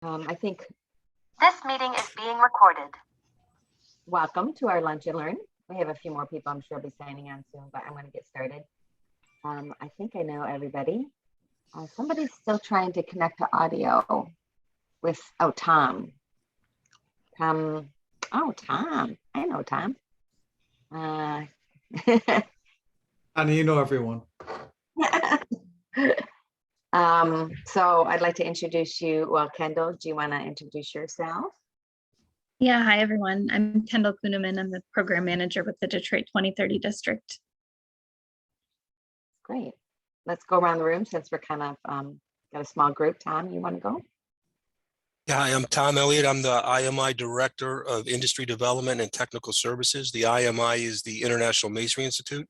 I think This meeting is being recorded. welcome to our lunch and learn. We have a few more people I'm sure will be signing on soon, but I'm going to get started. I think I know everybody. Somebody's still trying to connect to audio with, oh, Tom. Tom, oh, Tom. I know Tom. Honey, you know everyone. So I'd like to introduce you. Well, Kendall, do you want to introduce yourself? Yeah, hi everyone. I'm Kendall Kuhneman. I'm the program manager with the Detroit 2030 district. Great. Let's go around the room since we're kind of got a small group. Tom, you want to go? Yeah, hi, I'm Tom Elliott. I'm the IMI Director of Industry Development and Technical Services. The IMI is the International Masonry Institute.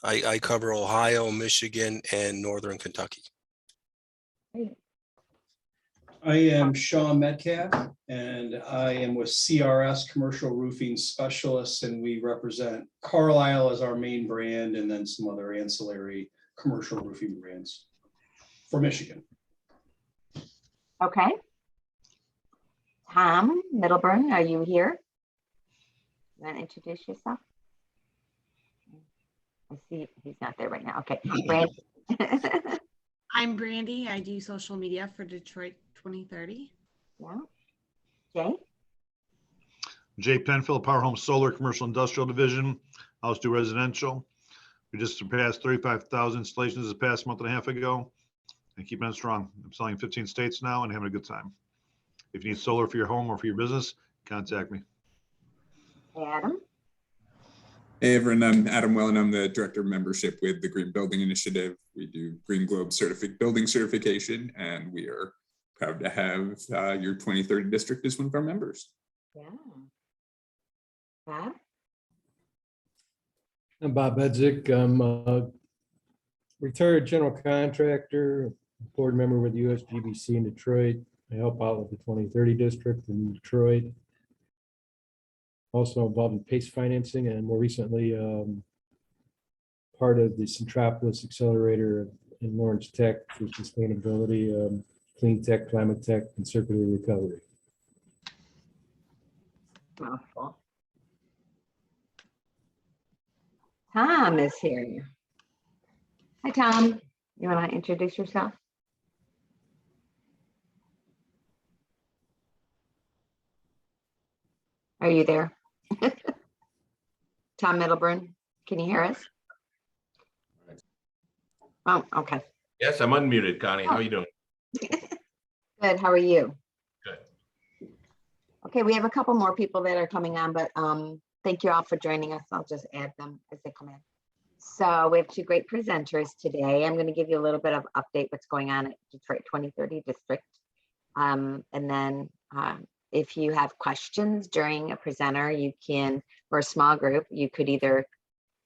I cover Ohio, Michigan, and Northern Kentucky. Great. I am Sean Metcalfe, and I am with CRS Commercial Roofing Specialists, and we represent Carlisle as our main brand, and then some other ancillary commercial roofing brands for Michigan. Okay. Tom Middleburn, are you here? You want to introduce yourself? I see he's not there right now. Okay. Brandy. I'm Brandy. I do social media for Detroit 2030. Yeah. Jay? Jay Penfield, Power Home Solar Commercial Industrial Division, House to Residential. We just surpassed 35,000 installations this past month and a half ago and keeping it strong. I'm selling in 15 states now and having a good time. If you need solar for your home or for your business, contact me. Adam? Hey everyone, I'm Adam Wellen. I'm the Director of Membership with the Green Building Initiative. We do Green Globe building certification, and we are proud to have your 2030 district as one of our members. Yeah. Bob? I'm Bob Bedzik. I'm a retired general contractor, board member with USGBC in Detroit. I help out with the 2030 district in Detroit. Also involved in PACE financing, and more recently part of the Centropolis Accelerator in Lawrence Tech for sustainability, clean tech, climate tech, and circular recovery. Mouthful. Tom is here. Hi, Tom. You want to introduce yourself? Are you there? Tom Middleburn, can you hear us? Oh, okay. Yes, I'm unmuted, Connie. How are you doing? Good. How are you? Good. Okay, we have a couple more people that are coming on, but thank you all for joining us. I'll just add them as they come in. So we have two great presenters today. I'm going to give you a little bit of update what's going on at Detroit 2030 district. And then if you have questions during a presenter, you can, or a small group, you could either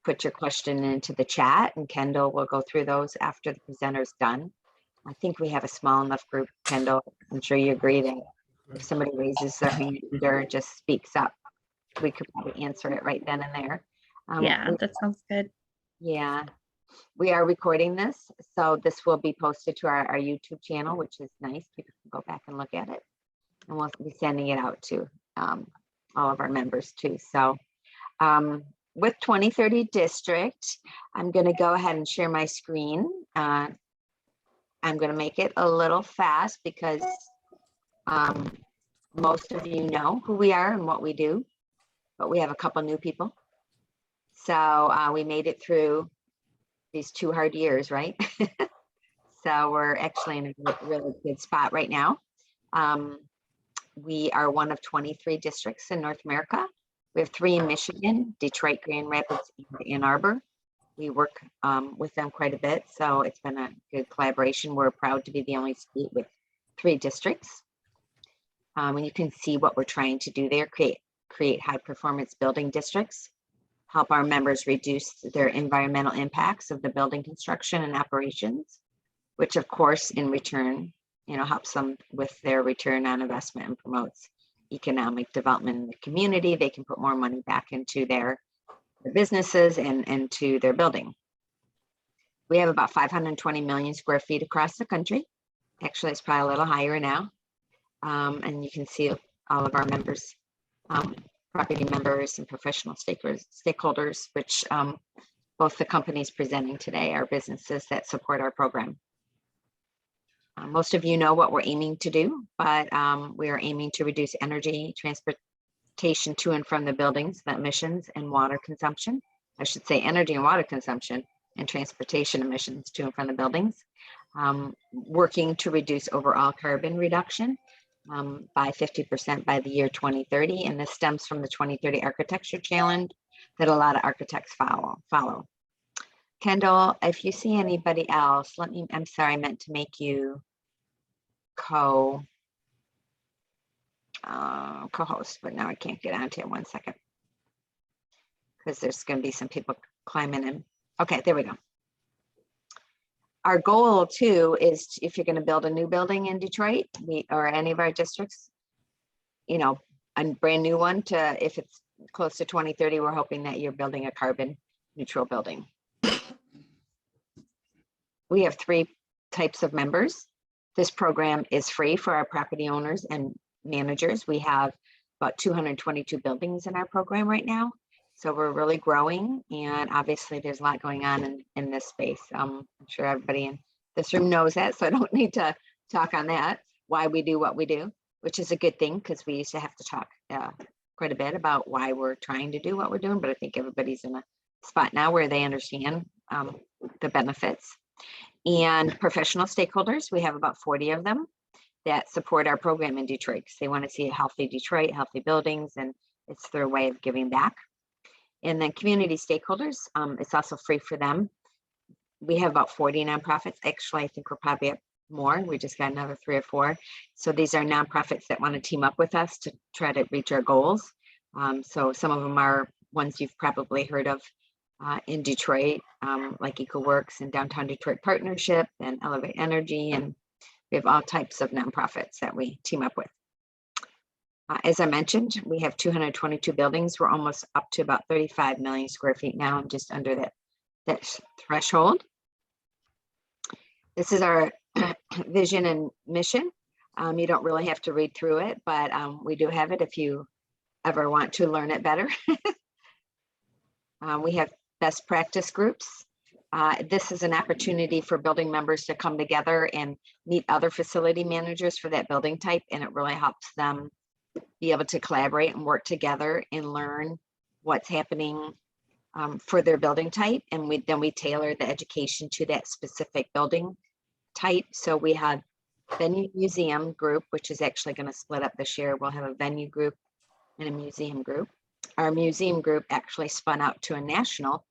put your question into the chat and Kendall will go through those after the presenter's done. I think we have a small enough group, Kendall. I'm sure you agree that if somebody raises their hand or just speaks up, we could probably answer it right then and there. Yeah, that sounds good. Yeah, we are recording this, so this will be posted to our YouTube channel, which is nice. People can go back and look at it. And we'll be sending it out to all of our members too. So with 2030 district, I'm going to go ahead and share my screen. I'm going to make it a little fast because most of you know who we are and what we do, but we have a couple new people. So we made it through these 2 hard years, right? So we're actually in a really good spot right now. We are one of 23 districts in North America. We have 3 in Michigan, Detroit, Grand Rapids, and Ann Arbor. We work with them quite a bit, so it's been a good collaboration. We're proud to be the only state with 3 districts. And you can see what we're trying to do there, create high performance building districts, help our members reduce their environmental impacts of the building construction and operations, which of course in return, helps them with their return on investment and promotes economic development in the community. They can put more money back into their businesses and into their building. We have about 520 million square feet across the country. Actually, it's probably a little higher now. And you can see all of our members, property members and professional stakeholders, which both the companies presenting today are businesses that support our program. Most of you know what we're aiming to do, but we are aiming to reduce energy, transportation to and from the buildings, the emissions and water consumption. I should say energy and water consumption and transportation emissions to and from the buildings. Working to reduce overall carbon reduction by 50% by the year 2030. And this stems from the 2030 Architecture Challenge that a lot of architects follow. Kendall, if you see anybody else, I'm sorry, I meant to make you co-host, but now I can't get onto it. 1 second. Because there's going to be some people climbing in. Okay, there we go. Our goal too is if you're going to build a new building in Detroit or any of our districts, you know, a brand new one if it's close to 2030, we're hoping that you're building a carbon neutral building. We have 3 types of members. This program is free for our property owners and managers. We have about 222 buildings in our program right now. So we're really growing, and obviously there's a lot going on in this space. I'm sure everybody in this room knows that, so I don't need to talk on that, why we do what we do, which is a good thing because we used to have to talk quite a bit about why we're trying to do what we're doing, but I think everybody's in a spot now where they understand the benefits. And professional stakeholders, we have about 40 of them that support our program in Detroit because they want to see a healthy Detroit, healthy buildings, and it's their way of giving back. And then community stakeholders, it's also free for them. We have about 40 nonprofits. Actually, I think we're probably up more. We just got another 3 or 4. So these are nonprofits that want to team up with us to try to reach our goals. So some of them are ones you've probably heard of in Detroit, like EcoWorks and Downtown Detroit Partnership and Elevate Energy. And we have all types of nonprofits that we team up with. As I mentioned, we have 222 buildings. We're almost up to about 35 million square feet now. I'm just under that threshold. This is our vision and mission. You don't really have to read through it, but we do have it if you ever want to learn it better. We have best practice groups. This is an opportunity for building members to come together and meet other facility managers for that building type, and it really helps them be able to collaborate and work together and learn what's happening for their building type. And then we tailor the education to that specific building type. So we have venue museum group, which is actually going to split up this year. We'll have a venue group and a museum group. Our museum group actually spun out to a national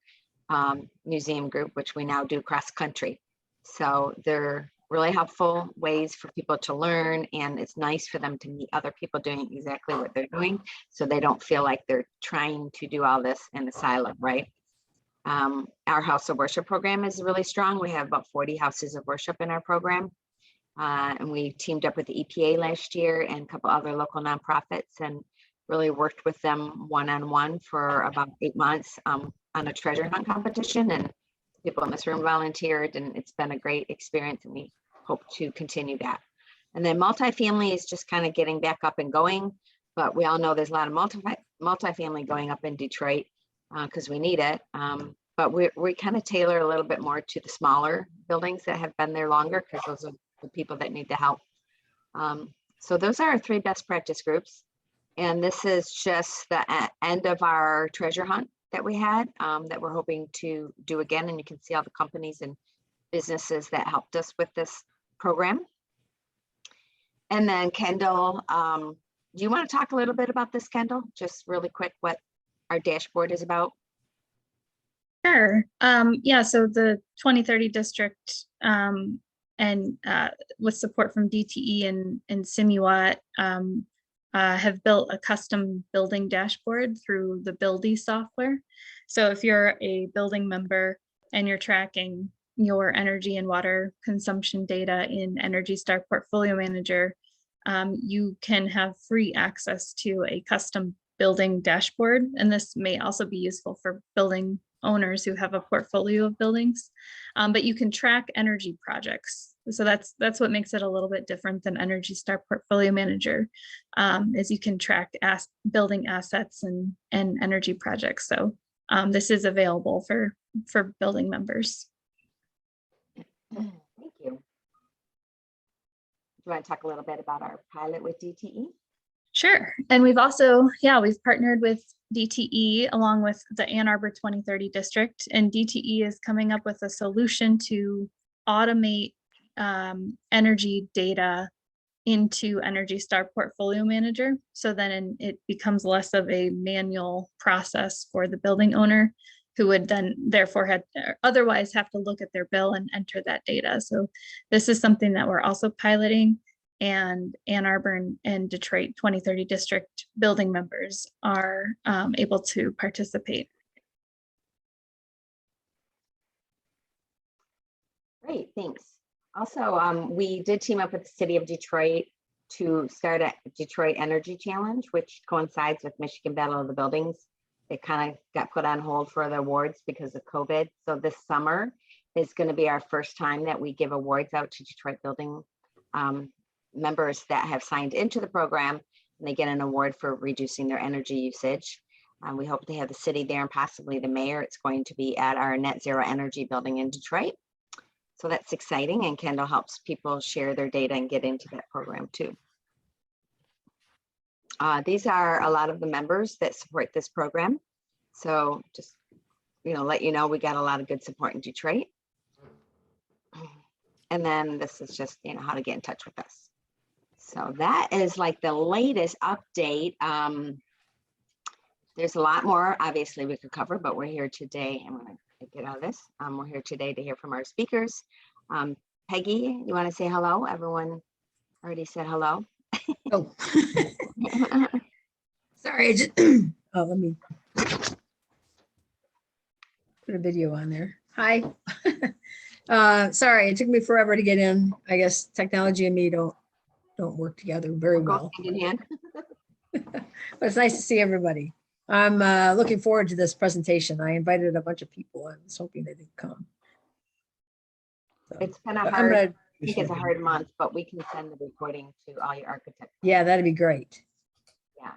museum group, which we now do cross country. So they're really helpful ways for people to learn, and it's nice for them to meet other people doing exactly what they're doing, so they don't feel like they're trying to do all this in a silo, right? Our House of Worship program is really strong. We have about 40 houses of worship in our program, and we teamed up with the EPA last year and a couple other local nonprofits and really worked with them one-on-one for about 8 months on a treasure hunt competition, and people in this room volunteered, and it's been a great experience, and we hope to continue that. And then multifamily is just kind of getting back up and going, but we all know there's a lot of multifamily going up in Detroit because we need it. But we kind of tailor a little bit more to the smaller buildings that have been there longer because those are the people that need the help. So those are our 3 best practice groups. And this is just the end of our treasure hunt that we had that we're hoping to do again. And you can see all the companies and businesses that helped us with this program. And then Kendall, do you want to talk a little bit about this, Kendall? Just really quick, what our dashboard is about? Sure. Yeah, so the 2030 district and with support from DTE and Simuat have built a custom building dashboard through the Buildy software. So if you're a building member and you're tracking your energy and water consumption data in Energy Star Portfolio Manager, you can have free access to a custom building dashboard. And this may also be useful for building owners who have a portfolio of buildings, but you can track energy projects So that's what makes it a little bit different than Energy Star Portfolio Manager, is you can track building assets and energy projects. So this is available for building members. Thank you. Do you want to talk a little bit about our pilot with DTE? Sure. And we've also, we've partnered with DTE along with the Ann Arbor 2030 district, and DTE is coming up with a solution to automate energy data into Energy Star Portfolio Manager. So then it becomes less of a manual process for the building owner, who would then therefore otherwise have to look at their bill and enter that data. So this is something that we're also piloting, and Ann Arbor and Detroit 2030 district building members are able to participate. Great, thanks. Also, we did team up with the city of Detroit to start a Detroit Energy Challenge, which coincides with Michigan Battle of the Buildings. It kind of got put on hold for the awards because of COVID. So this summer is going to be our first time that we give awards out to Detroit building members that have signed into the program, and they get an award for reducing their energy usage. We hope to have the city there and possibly the mayor. It's going to be at our net zero energy building in Detroit. So that's exciting, and Kendall helps people share their data and get into that program too. These are a lot of the members that support this program. So just, let you know, we got a lot of good support in Detroit. And then this is just, how to get in touch with us. So that is like the latest update. There's a lot more, obviously, we could cover, but we're here today. I'm going to get out of this. We're here today to hear from our speakers. Peggy, you want to say hello? Everyone already said hello. Oh, sorry. Let me put a video on there. Hi. Sorry, it took me forever to get in. I guess technology and me don't work together very well. Hand in hand. But it's nice to see everybody. I'm looking forward to this presentation. I invited a bunch of people. I was hoping they didn't come. So, It's been a hard, I think it's a hard month, but we can send the recording to all your architects. Yeah, that'd be great. Yeah.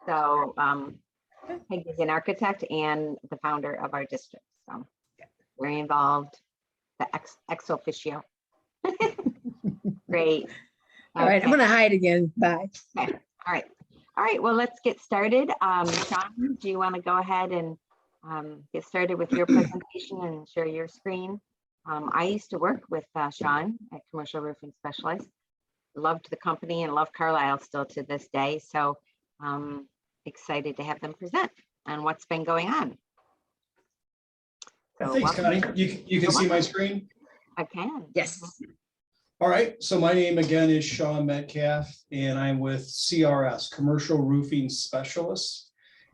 So Peggy's an architect and the founder of our district. So very involved, the ex officio. Great. All right, I'm going to hide again. Bye. Okay. All right. Well, let's get started. Sean, do you want to go ahead and get started with your presentation and share your screen? I used to work with Sean at Commercial Roofing Specialist. Loved the company and love Carlisle still to this day. So excited to have them present on what's been going on. So Thanks, Connie. You can see my screen? I can. Yes. All right, so my name again is Sean Metcalfe, and I'm with CRS, Commercial Roofing Specialists,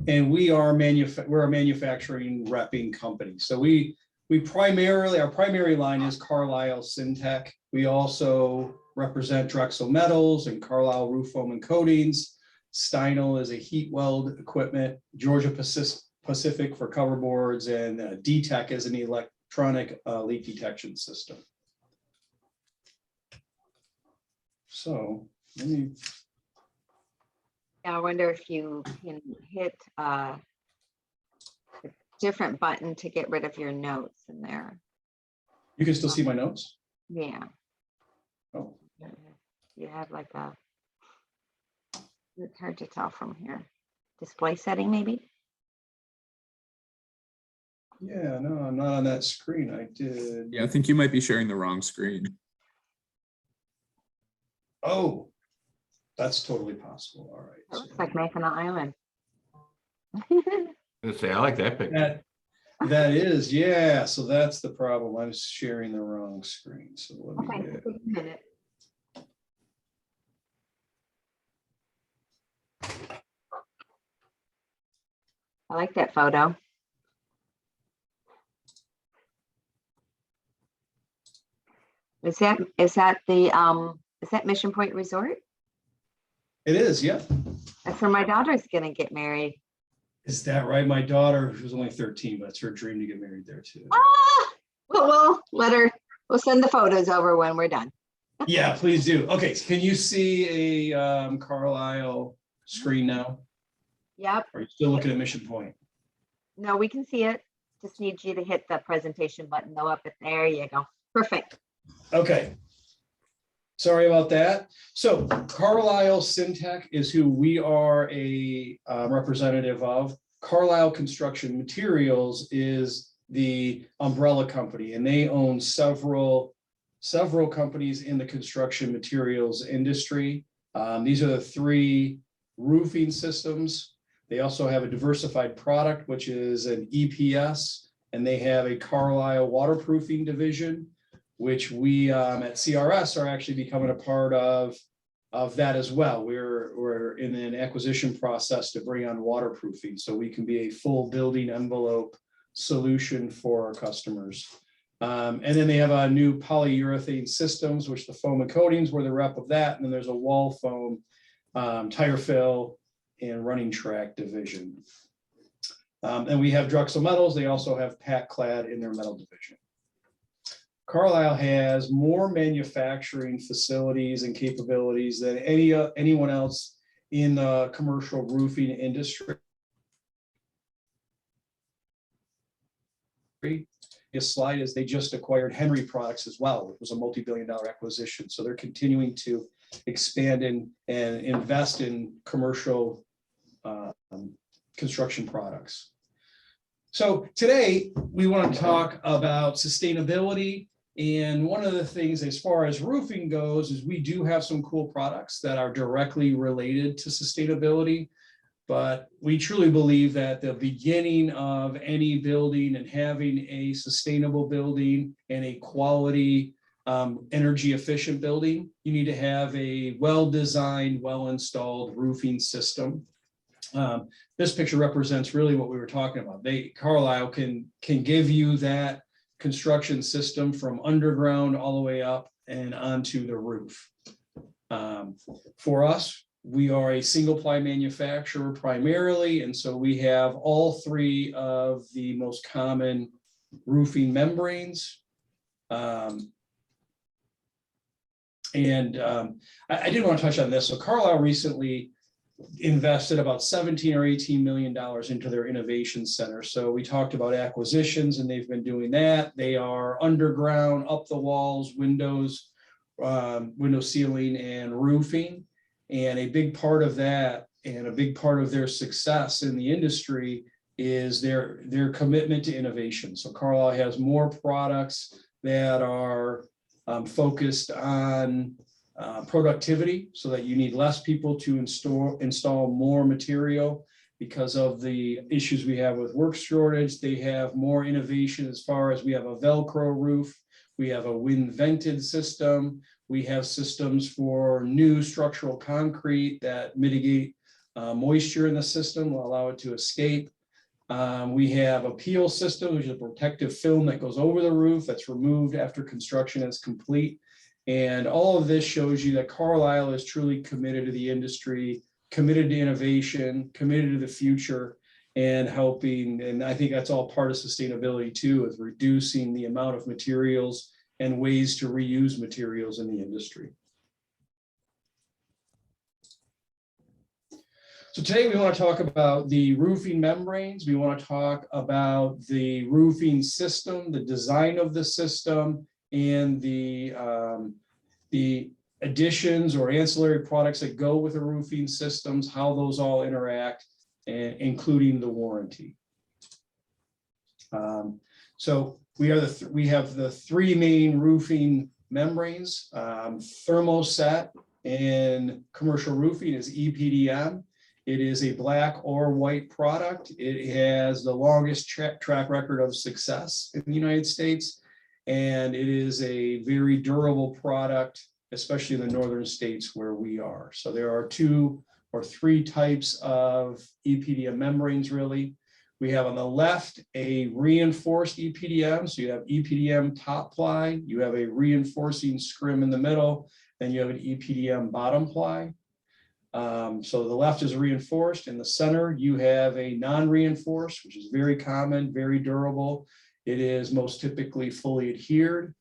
and we're a manufacturing repping company. So we primarily, our primary line is Carlisle Syntec. We also represent Drexel Metals and Carlisle Roof Foam and Coatings. Steinel is a heat weld equipment, Georgia Pacific for cover boards, and DTEC is an electronic leak detection system. So let me. I wonder if you can hit a different button to get rid of your notes in there. You can still see my notes? Yeah. Oh. You have like it's hard to tell from here. Display setting maybe? Yeah, no, I'm not on that screen. I did. Yeah, I think you might be sharing the wrong screen. Oh, that's totally possible. All right. It looks like Mackinac Island. Let's say, I like that picture. That is, yeah. So that's the problem. I was sharing the wrong screen. So let me. Okay, take a minute. I like that photo. Is that Mission Point Resort? It is, yeah. That's where my daughter's gonna get married. Is that right? My daughter, who's only 13, but it's her dream to get married there too. Well, let her We'll send the photos over when we're done. Yeah, please do. Okay, can you see a Carlisle screen now? Yep. Are you still looking at Mission Point? No, we can see it. Just need you to hit the presentation button though up at there. You go. Perfect. Okay. Sorry about that. So Carlisle Syntech is who we are a representative of. Carlisle Construction Materials is the umbrella company, and they own several companies in the construction materials industry. These are the three roofing systems. They also have a diversified product, which is an EPS, and they have a Carlisle waterproofing division, which we at CRS are actually becoming a part of that as well. We're in an acquisition process to bring on waterproofing, so we can be a full building envelope solution for our customers. And then they have a new polyurethane systems, which the foam and coatings were the rep of that. And then there's a wall foam, tire fill, and running track division. And we have Drexel Metals. They also have Pack Clad in their metal division. Carlisle has more manufacturing facilities and capabilities than anyone else in the commercial roofing industry. This slide is they just acquired Henry Products as well. It was a multi-billion-dollar acquisition. So they're continuing to expand and invest in commercial construction products. So today we want to talk about sustainability. And one of the things as far as roofing goes is we do have some cool products that are directly related to sustainability. But we truly believe that the beginning of any building and having a sustainable building and a quality energy efficient building, you need to have a well-designed, well-installed roofing system. This picture represents really what we were talking about. Carlisle can give you that construction system from underground all the way up and onto the roof. For us, we are a single ply manufacturer primarily, and so we have all three of the most common roofing membranes. I did want to touch on this. So Carlisle recently invested about 17 or 18 million dollars into their innovation center. So we talked about acquisitions, and they've been doing that. They are underground, up the walls, windows, window sealing, and roofing. And a big part of that, and a big part of their success in the industry, is their commitment to innovation. So Carlisle has more products that are focused on productivity, so that you need less people to install more material because of the issues we have with work shortage. They have more innovation as far as we have a Velcro roof, we have a wind vented system, we have systems for new structural concrete that mitigate moisture in the system, will allow it to escape. We have a peel system, which is a protective film that goes over the roof that's removed after construction is complete. And all of this shows you that Carlisle is truly committed to the industry, committed to innovation, committed to the future, and helping. And I think that's all part of sustainability too, is reducing the amount of materials and ways to reuse materials in the industry. So today we want to talk about the roofing membranes. We want to talk about the roofing system, the design of the system, and the additions or ancillary products that go with the roofing systems, how those all interact, and including the warranty. So we have the three main roofing membranes. Thermoset in commercial roofing is EPDM. It is a black or white product. It has the longest track record of success in the United States, and it is a very durable product, especially in the northern states where we are. So there are 2 or 3 types of EPDM membranes really. We have on the left a reinforced EPDM. So you have EPDM top ply, you have a reinforcing scrim in the middle, then you have an EPDM bottom ply. So the left is reinforced. In the center, you have a non-reinforced, which is very common, very durable. It is most typically fully adhered.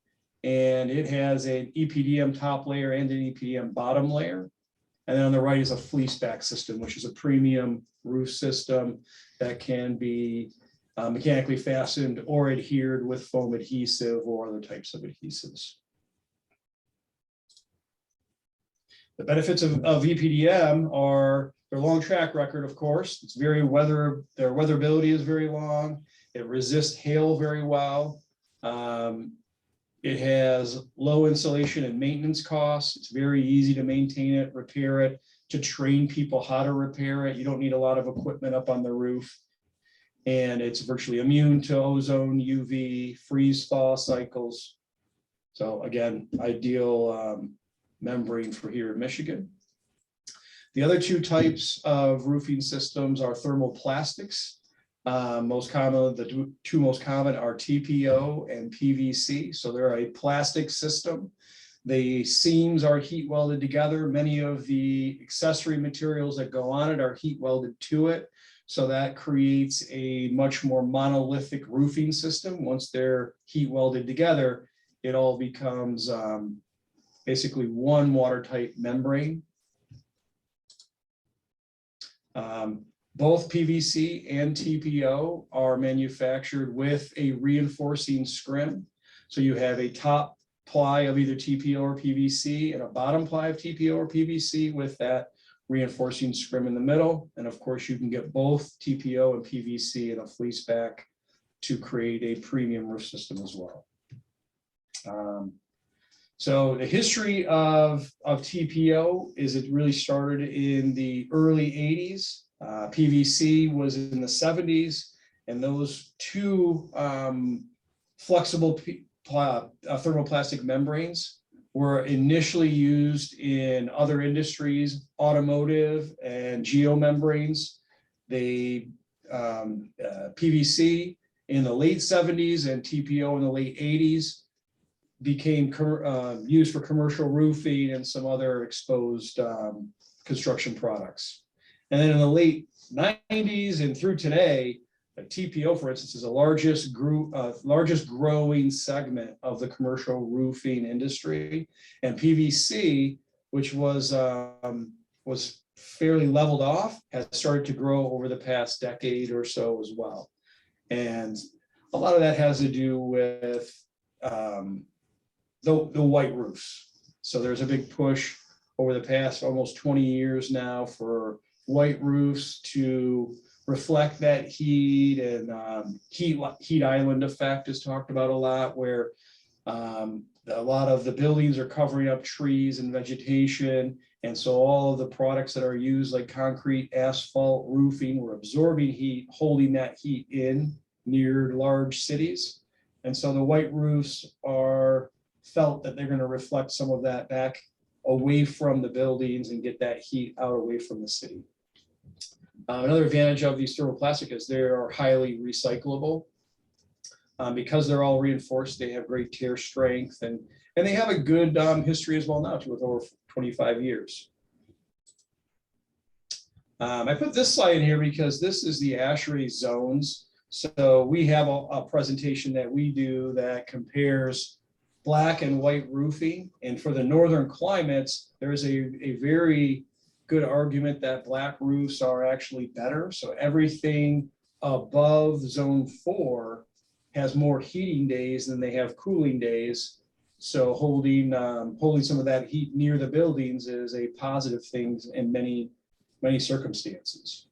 and it has an EPDM top layer and an EPDM bottom layer. And then on the right is a fleece back system, which is a premium roof system that can be mechanically fastened or adhered with foam adhesive or other types of adhesives. The benefits of EPDM are their long track record, of course. It's very their weatherability is very long. It resists hail very well. It has low installation and maintenance costs. It's very easy to maintain it, repair it, to train people how to repair it. You don't need a lot of equipment up on the roof. And it's virtually immune to ozone, UV, freeze thaw cycles. So again, ideal membrane for here in Michigan. The other two types of roofing systems are thermoplastics. Most common, the two most common are TPO and PVC. So they're a plastic system. The seams are heat welded together. Many of the accessory materials that go on it are heat welded to it. So that creates a much more monolithic roofing system. Once they're heat welded together, it all becomes basically one watertight membrane. Both PVC and TPO are manufactured with a reinforcing scrim. So you have a top ply of either TPO or PVC and a bottom ply of TPO or PVC with that reinforcing scrim in the middle. And of course, you can get both TPO and PVC in a fleece back to create a premium roof system as well. So the history of TPO is it really started in the early 80s. PVC was in the 70s, and those two flexible thermoplastic membranes were initially used in other industries, automotive and geomembranes. They PVC in the late 70s and TPO in the late 80s became used for commercial roofing and some other exposed construction products. And then in the late 90s and through today, TPO, for instance, is the largest growing segment of the commercial roofing industry. And PVC, which was fairly leveled off, has started to grow over the past decade or so as well. And a lot of that has to do with the white roofs. So there's a big push over the past almost 20 years now for white roofs to reflect that heat, and heat island effect is talked about a lot, where a lot of the buildings are covering up trees and vegetation. And so all of the products that are used, like concrete, asphalt, roofing, were absorbing heat, holding that heat in near large cities. And so the white roofs are felt that they're going to reflect some of that back away from the buildings and get that heat out away from the city. Another advantage of these thermoplastic is they are highly recyclable. Because they're all reinforced, they have great tear strength, and they have a good history as well now, too, with over 25 years. I put this slide in here because this is the ASHRAE zones. So we have a presentation that we do that compares black and white roofing. And for the northern climates, there is a very good argument that black roofs are actually better. So everything above zone 4 has more heating days than they have cooling days. So holding some of that heat near the buildings is a positive thing in many circumstances.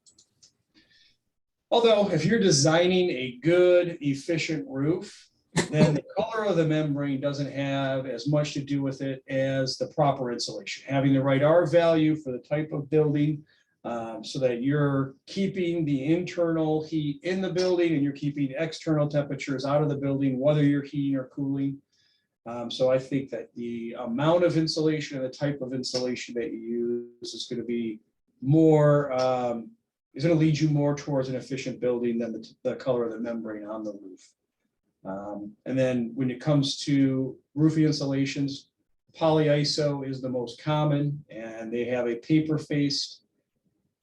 Although if you're designing a good, efficient roof, then the color of the membrane doesn't have as much to do with it as the proper insulation. Having the right R value for the type of building, so that you're keeping the internal heat in the building and you're keeping external temperatures out of the building, whether you're heating or cooling. So I think that the amount of insulation and the type of insulation that you use is going to be more, is going to lead you more towards an efficient building than the color of the membrane on the roof. And then when it comes to roofing insulations, polyiso is the most common, and they have a paper-faced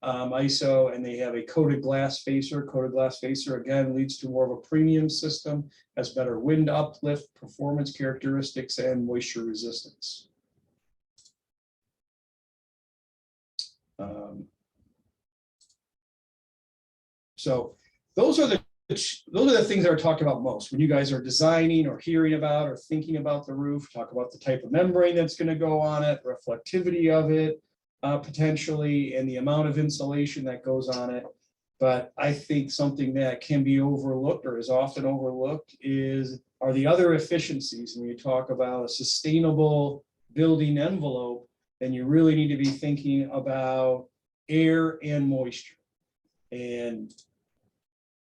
ISO, and they have a coated glass facer. Coated glass facer, again, leads to more of a premium system, has better wind uplift, performance characteristics, and moisture resistance. So those are the things that are talked about most when you guys are designing or hearing about or thinking about the roof. Talk about the type of membrane that's going to go on it, reflectivity of it, potentially, and the amount of insulation that goes on it. But I think something that can be overlooked or is often overlooked are the other efficiencies. When you talk about a sustainable building envelope, then you really need to be thinking about air and moisture. And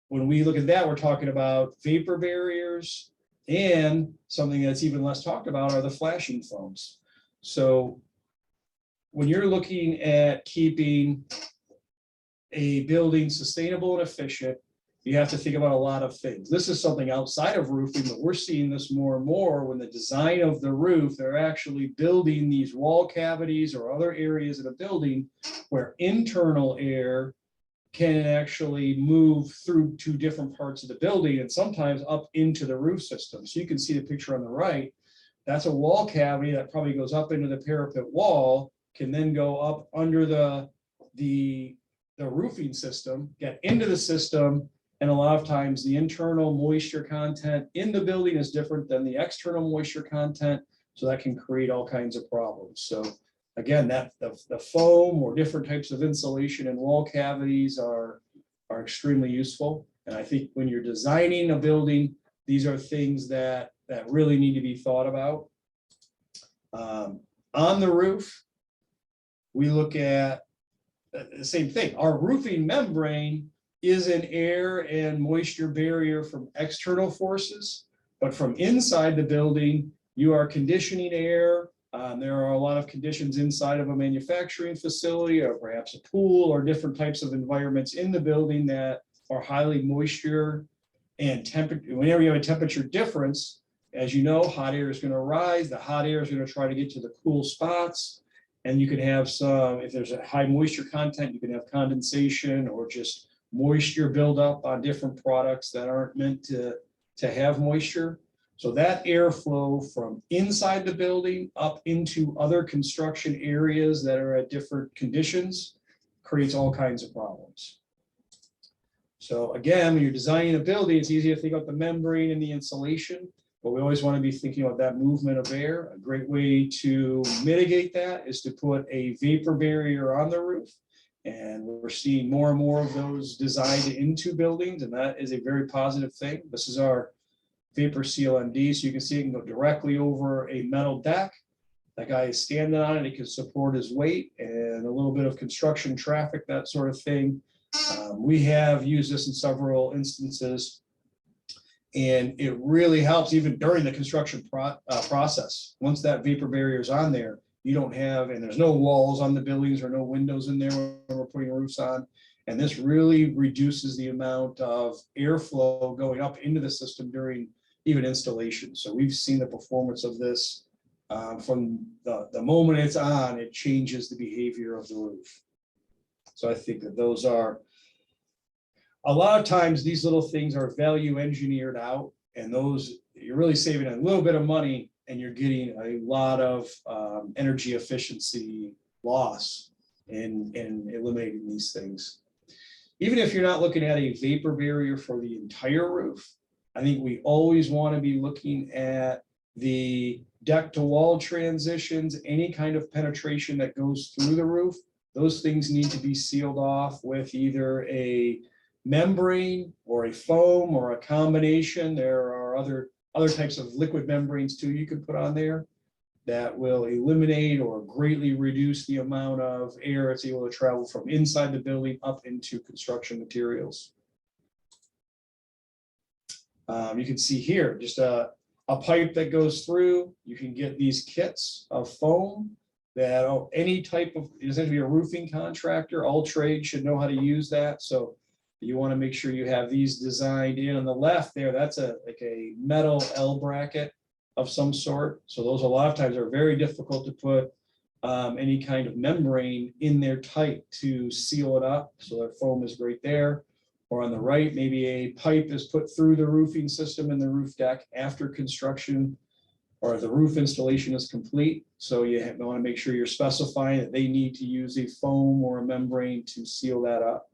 when we look at that, we're talking about vapor barriers, and something that's even less talked about are the flashing foams. So when you're looking at keeping a building sustainable and efficient, you have to think about a lot of things. This is something outside of roofing, but we're seeing this more and more when the design of the roof, they're actually building these wall cavities or other areas of the building where internal air can actually move through to different parts of the building and sometimes up into the roof system. So you can see the picture on the right. That's a wall cavity that probably goes up into the parapet wall, can then go up under the roofing system, get into the system. And a lot of times the internal moisture content in the building is different than the external moisture content. So that can create all kinds of problems. So again, that the foam or different types of insulation in wall cavities are extremely useful. And I think when you're designing a building, these are things that really need to be thought about. On the roof, we look at the same thing. Our roofing membrane is an air and moisture barrier from external forces, but from inside the building, you are conditioning air. There are a lot of conditions inside of a manufacturing facility or perhaps a pool or different types of environments in the building that are highly moisture and temperature. Whenever you have a temperature difference, as you know, hot air is going to rise. The hot air is going to try to get to the cool spots. And you can have some, if there's a high moisture content, you can have condensation or just moisture buildup on different products that aren't meant to have moisture. So that airflow from inside the building up into other construction areas that are at different conditions creates all kinds of problems. So again, when you're designing a building, it's easy to think about the membrane and the insulation, but we always want to be thinking about that movement of air. A great way to mitigate that is to put a vapor barrier on the roof. And we're seeing more and more of those designed into buildings, and that is a very positive thing. This is our Vapor Seal MD, so you can see it can go directly over a metal deck. That guy is standing on it, it can support his weight and a little bit of construction traffic, that sort of thing. We have used this in several instances, and it really helps even during the construction process. Once that vapor barrier is on there, you don't have, and there's no walls on the buildings or no windows in there when we're putting roofs on. And this really reduces the amount of airflow going up into the system during even installation. So we've seen the performance of this from the moment it's on, it changes the behavior of the roof. So I think that those are, a lot of times these little things are value engineered out, and those, you're really saving a little bit of money and you're getting a lot of energy efficiency loss in eliminating these things. Even if you're not looking at a vapor barrier for the entire roof, I think we always want to be looking at the deck to wall transitions, any kind of penetration that goes through the roof. Those things need to be sealed off with either a membrane or a foam or a combination. There are other types of liquid membranes too you can put on there that will eliminate or greatly reduce the amount of air it's able to travel from inside the building up into construction materials. You can see here just a pipe that goes through. You can get these kits of foam that any type of, it doesn't have to be a roofing contractor, all trades should know how to use that. So you want to make sure you have these designed in. On the left there, that's like a metal L bracket of some sort. So those a lot of times are very difficult to put any kind of membrane in there tight to seal it up, so that foam is right there. Or on the right, maybe a pipe is put through the roofing system and the roof deck after construction, or the roof installation is complete. So you want to make sure you're specifying that they need to use a foam or a membrane to seal that up.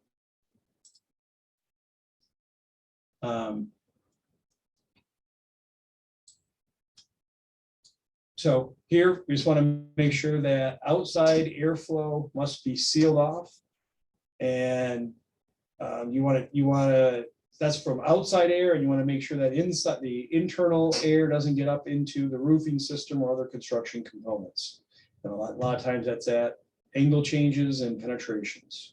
So here, we just want to make sure that outside airflow must be sealed off. And you want to, that's from outside air, and you want to make sure that inside the internal air doesn't get up into the roofing system or other construction components. And a lot of times that's at angle changes and penetrations.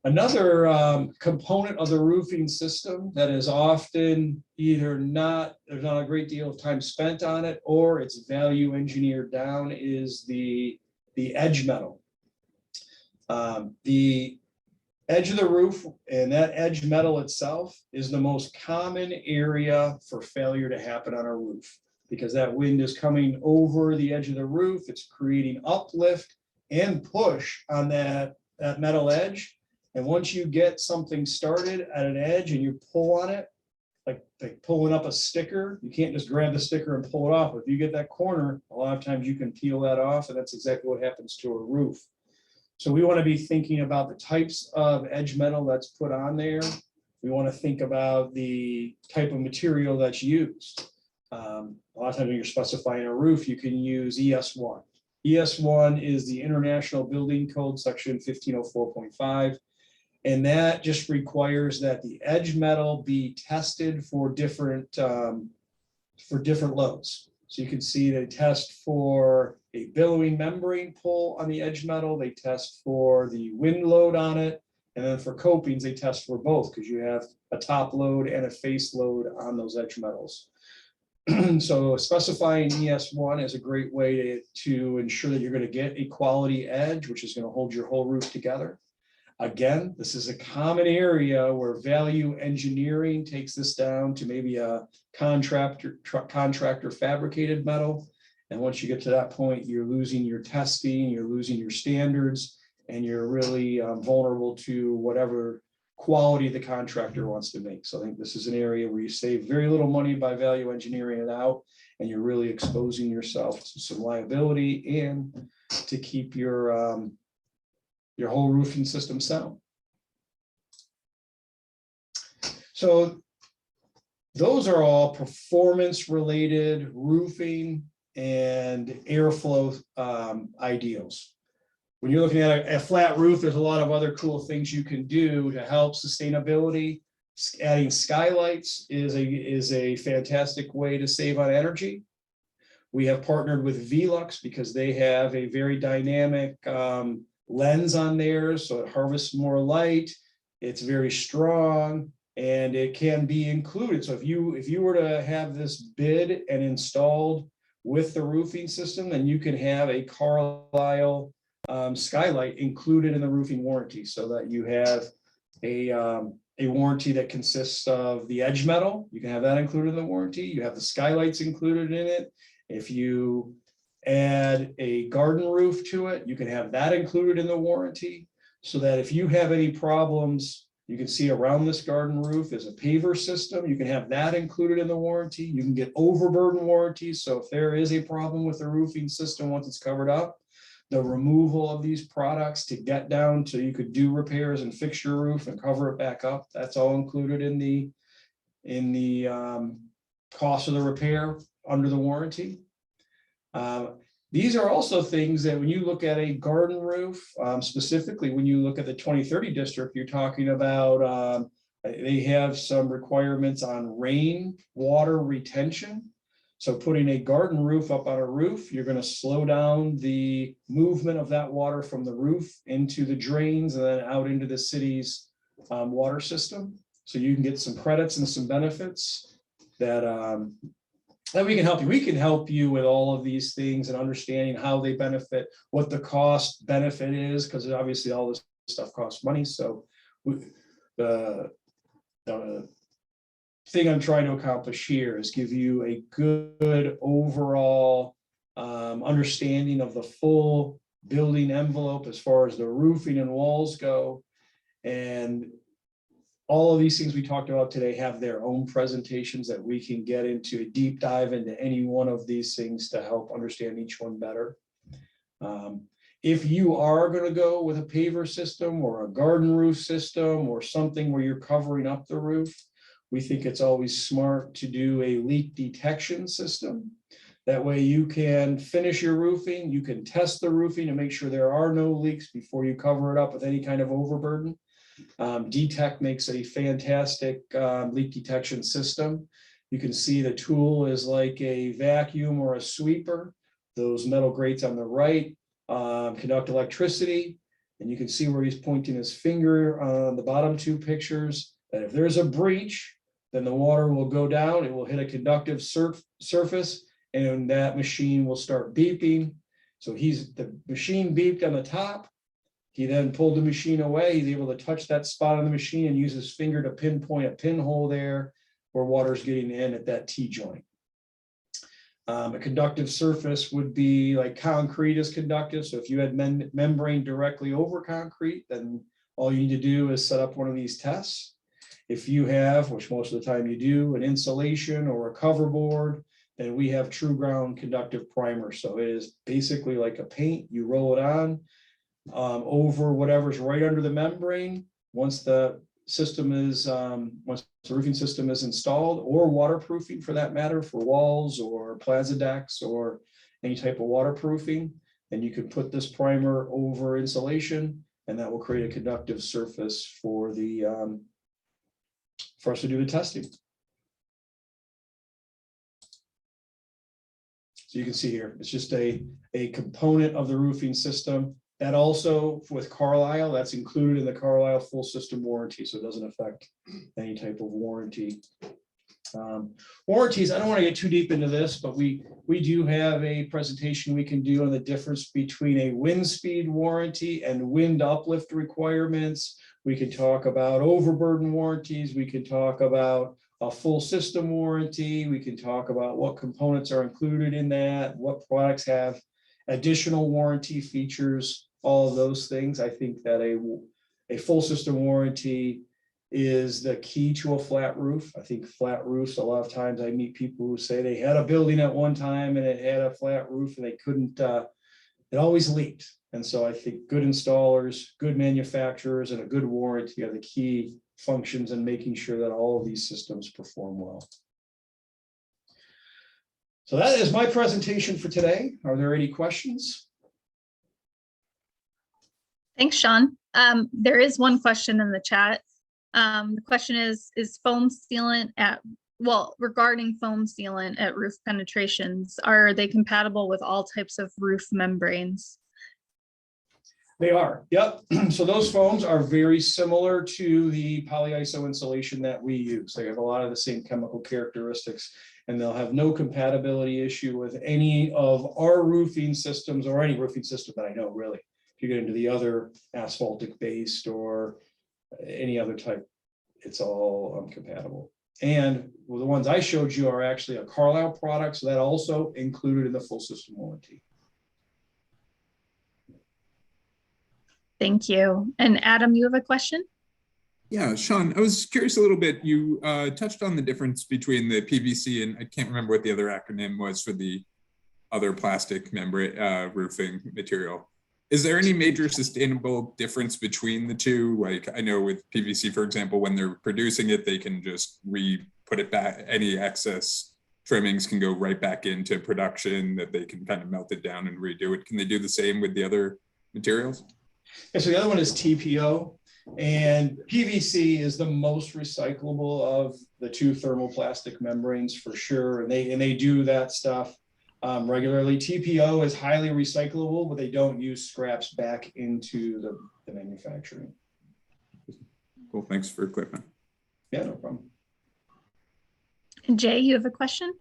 Another component of the roofing system that is often either there's not a great deal of time spent on it, or it's value engineered down, is the edge metal. The edge of the roof and that edge metal itself is the most common area for failure to happen on a roof, because that wind is coming over the edge of the roof. It's creating uplift and push on that metal edge. And once you get something started at an edge and you pull on it, like pulling up a sticker, you can't just grab the sticker and pull it off. If you get that corner, a lot of times you can peel that off, and that's exactly what happens to a roof. So we want to be thinking about the types of edge metal that's put on there. We want to think about the type of material that's used. A lot of times when you're specifying a roof, you can use ES1. ES1 is the International Building Code, section 1504.5. And that just requires that the edge metal be tested for different loads. So you can see they test for a billowing membrane pull on the edge metal. They test for the wind load on it. And then for copings, they test for both, because you have a top load and a face load on those edge metals. So specifying ES1 is a great way to ensure that you're going to get a quality edge, which is going to hold your whole roof together. Again, this is a common area where value engineering takes this down to maybe a contractor fabricated metal. And once you get to that point, you're losing your testing, you're losing your standards, and you're really vulnerable to whatever quality the contractor wants to make. So I think this is an area where you save very little money by value engineering it out, and you're really exposing yourself to some liability and to keep your whole roofing system sound. So those are all performance related roofing and airflow ideals. When you're looking at a flat roof, there's a lot of other cool things you can do to help sustainability. Adding skylights is a fantastic way to save on energy. We have partnered with Velux because they have a very dynamic lens on there, so it harvests more light. It's very strong, and it can be included. So if you were to have this bid and installed with the roofing system, then you can have a Carlisle skylight included in the roofing warranty, so that you have a warranty that consists of the edge metal. You can have that included in the warranty. You have the skylights included in it. If you add a garden roof to it, you can have that included in the warranty, so that if you have any problems, you can see around this garden roof is a paver system. You can have that included in the warranty. You can get overburden warranties. So if there is a problem with the roofing system, once it's covered up, the removal of these products to get down to, you could do repairs and fix your roof and cover it back up. That's all included in the cost of the repair under the warranty. These are also things that when you look at a garden roof, specifically when you look at the 2030 district, you're talking about, they have some requirements on rain water retention. So putting a garden roof up on a roof, you're going to slow down the movement of that water from the roof into the drains and then out into the city's water system. So you can get some credits and some benefits that we can help you. We can help you with all of these things and understanding how they benefit, what the cost benefit is, because obviously all this stuff costs money. So the thing I'm trying to accomplish here is give you a good overall understanding of the full building envelope as far as the roofing and walls go. And all of these things we talked about today have their own presentations that we can get into a deep dive into any one of these things to help understand each one better. If you are going to go with a paver system or a garden roof system or something where you're covering up the roof, we think it's always smart to do a leak detection system. That way you can finish your roofing, you can test the roofing and make sure there are no leaks before you cover it up with any kind of overburden. DTEC makes a fantastic leak detection system. You can see the tool is like a vacuum or a sweeper. Those metal grates on the right conduct electricity, and you can see where he's pointing his finger on the bottom two pictures, that if there's a breach, then the water will go down, it will hit a conductive surface, and that machine will start beeping. So the machine beeped on the top. He then pulled the machine away. He's able to touch that spot on the machine and use his finger to pinpoint a pinhole there where water's getting in at that T-joint. A conductive surface would be like concrete is conductive. So if you had membrane directly over concrete, then all you need to do is set up one of these tests. If you have, which most of the time you do, an insulation or a cover board, then we have True Ground conductive primer. So it is basically like a paint. You roll it on over whatever's right under the membrane. Once the system is, once the roofing system is installed, or waterproofing for that matter, for walls or plaza decks or any type of waterproofing, then you could put this primer over insulation, and that will create a conductive surface for the for us to do the testing. So you can see here, it's just a component of the roofing system. That also, with Carlisle, that's included in the Carlisle full system warranty, so it doesn't affect any type of warranty. Warranties, I don't want to get too deep into this, but we do have a presentation we can do on the difference between a wind speed warranty and wind uplift requirements. We can talk about overburden warranties. We can talk about a full system warranty. We can talk about what components are included in that, what products have additional warranty features, all of those things. I think that a full system warranty is the key to a flat roof. I think flat roofs, a lot of times I meet people who say they had a building at one time and it had a flat roof and they couldn't, it always leaked. And so I think good installers, good manufacturers, and a good warranty are the key functions in making sure that all of these systems perform well. So that is my presentation for today. Are there any questions? Thanks, Sean. There is one question in the chat. The question is foam sealant regarding foam sealant at roof penetrations, are they compatible with all types of roof membranes? They are, yep. So those foams are very similar to the polyiso insulation that we use. They have a lot of the same chemical characteristics, and they'll have no compatibility issue with any of our roofing systems or any roofing system that I know, really. If you get into the other asphaltic based or any other type, it's all compatible. And well, the ones I showed you are actually a Carlisle product, so that also included in the full system warranty. Thank you. And Adam, you have a question? Yeah, Sean, I was curious a little bit. You touched on the difference between the PVC and I can't remember what the other acronym was for the other plastic membrane roofing material. Is there any major sustainable difference between the two? Like I know with PVC, for example, when they're producing it, they can just put it back. Any excess trimmings can go right back into production, that they can kind of melt it down and redo it. Can they do the same with the other materials? Yeah, so the other one is TPO, and PVC is the most recyclable of the two thermoplastic membranes for sure. And they do that stuff regularly. TPO is highly recyclable, but they don't use scraps back into the manufacturing. Cool, thanks for clarifying. Yeah, no problem. And Jay, you have a question?